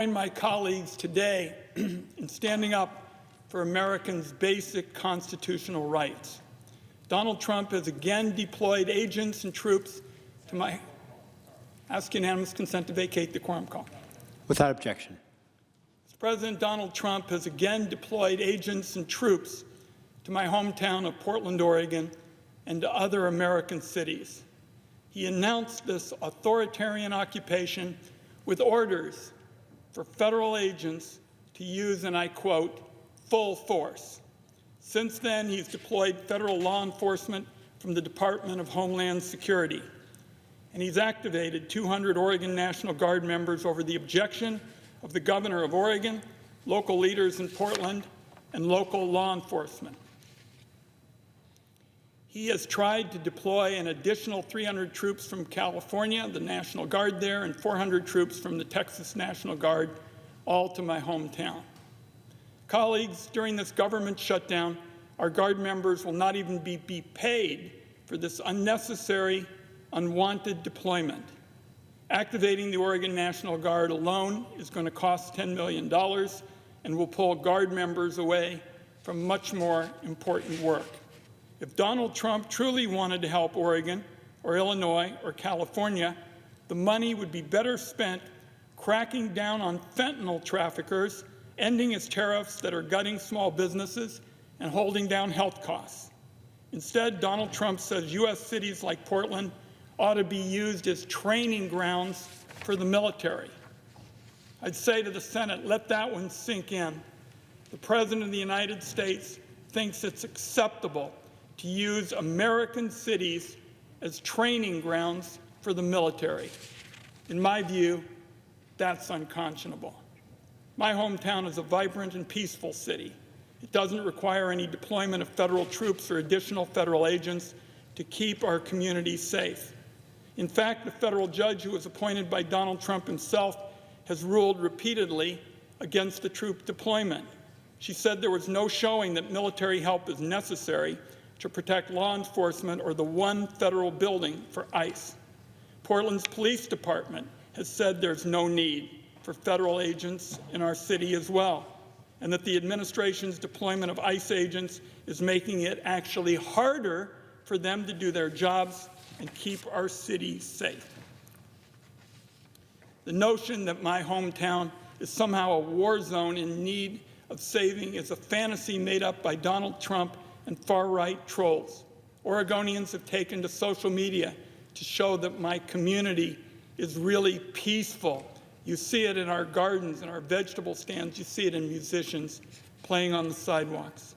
join my colleagues today in standing up for Americans' basic constitutional rights. Donald Trump has again deployed agents and troops to my ask unanimous consent to vacate the quorum call. Without objection. Mr. President, Donald Trump has again deployed agents and troops to my hometown of Portland, Oregon, and to other American cities. He announced this authoritarian occupation with orders for federal agents to use, and I quote, full force. Since then, he's deployed federal law enforcement from the Department of Homeland Security, and he's activated 200 Oregon National Guard members over the objection of the governor of Oregon, local leaders in Portland, and local law enforcement. He has tried to deploy an additional 300 troops from California, the National Guard there, and 400 troops from the Texas National Guard, all to my hometown. Colleagues, during this government shutdown, our Guard members will not even be paid for this unnecessary, unwanted deployment. Activating the Oregon National Guard alone is going to cost $10 million and will pull Guard members away from much more important work. If Donald Trump truly wanted to help Oregon or Illinois or California, the money would be better spent cracking down on fentanyl traffickers, ending his tariffs that are gutting small businesses, and holding down health costs. Instead, Donald Trump says U.S. cities like Portland ought to be used as training grounds for the military. I'd say to the Senate, let that one sink in. The President of the United States thinks it's acceptable to use American cities as training grounds for the military. In my view, that's unconscionable. My hometown is a vibrant and peaceful city. It doesn't require any deployment of federal troops or additional federal agents to keep our communities safe. In fact, the federal judge who was appointed by Donald Trump himself has ruled repeatedly against the troop deployment. She said there was no showing that military help is necessary to protect law enforcement or the one federal building for ICE. Portland's police department has said there's no need for federal agents in our city as well, and that the administration's deployment of ICE agents is making it actually harder for them to do their jobs and keep our city safe. The notion that my hometown is somehow a war zone in need of saving is a fantasy made up by Donald Trump and far-right trolls. Oregonians have taken to social media to show that my community is really peaceful. You see it in our gardens and our vegetable stands. You see it in musicians playing on the sidewalks.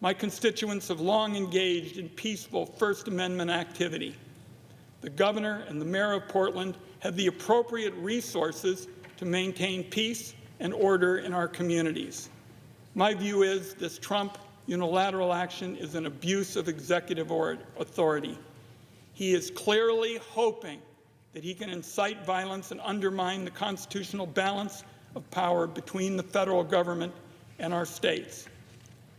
My constituents have long engaged in peaceful First Amendment activity. The governor and the mayor of Portland have the appropriate resources to maintain peace and order in our communities. My view is this Trump unilateral action is an abuse of executive authority. He is clearly hoping that he can incite violence and undermine the constitutional balance of power between the federal government and our states.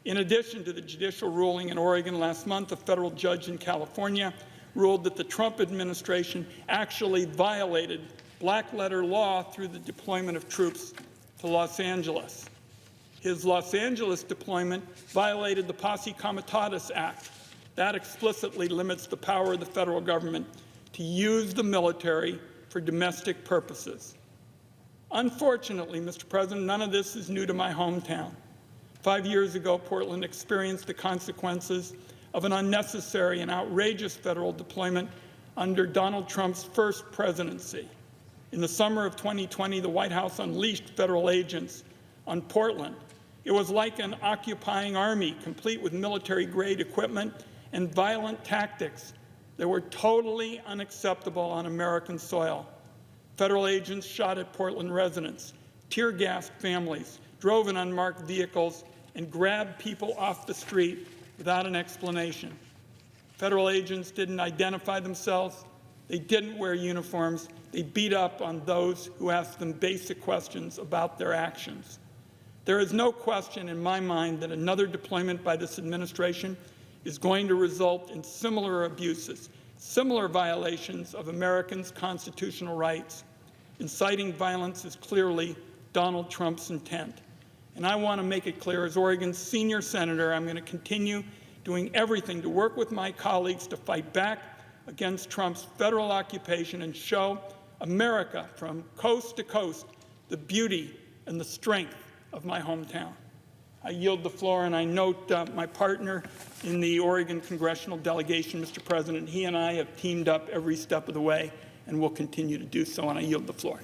In addition to the judicial ruling in Oregon last month, a federal judge in California ruled that the Trump administration actually violated black-letter law through the deployment of troops to Los Angeles. His Los Angeles deployment violated the Posse Comitatus Act. That explicitly limits the power of the federal government to use the military for domestic purposes. Unfortunately, Mr. President, none of this is new to my hometown. 5 years ago, Portland experienced the consequences of an unnecessary and outrageous federal deployment under Donald Trump's first presidency. In the summer of 2020, the White House unleashed federal agents on Portland. It was like an occupying army, complete with military-grade equipment and violent tactics that were totally unacceptable on American soil. Federal agents shot at Portland residents, tear-gassed families, drove in unmarked vehicles, and grabbed people off the street without an explanation. Federal agents didn't identify themselves. They didn't wear uniforms. They beat up on those who asked them basic questions about their actions. There is no question in my mind that another deployment by this administration is going to result in similar abuses, similar violations of Americans' constitutional rights. Inciting violence is clearly Donald Trump's intent. And I want to make it clear, as Oregon's senior senator, I'm going to continue doing everything to work with my colleagues to fight back against Trump's federal occupation and show America from coast to coast the beauty and the strength of my hometown. I yield the floor, and I note my partner in the Oregon congressional delegation, Mr. President. He and I have teamed up every step of the way and will continue to do so, and I yield the floor.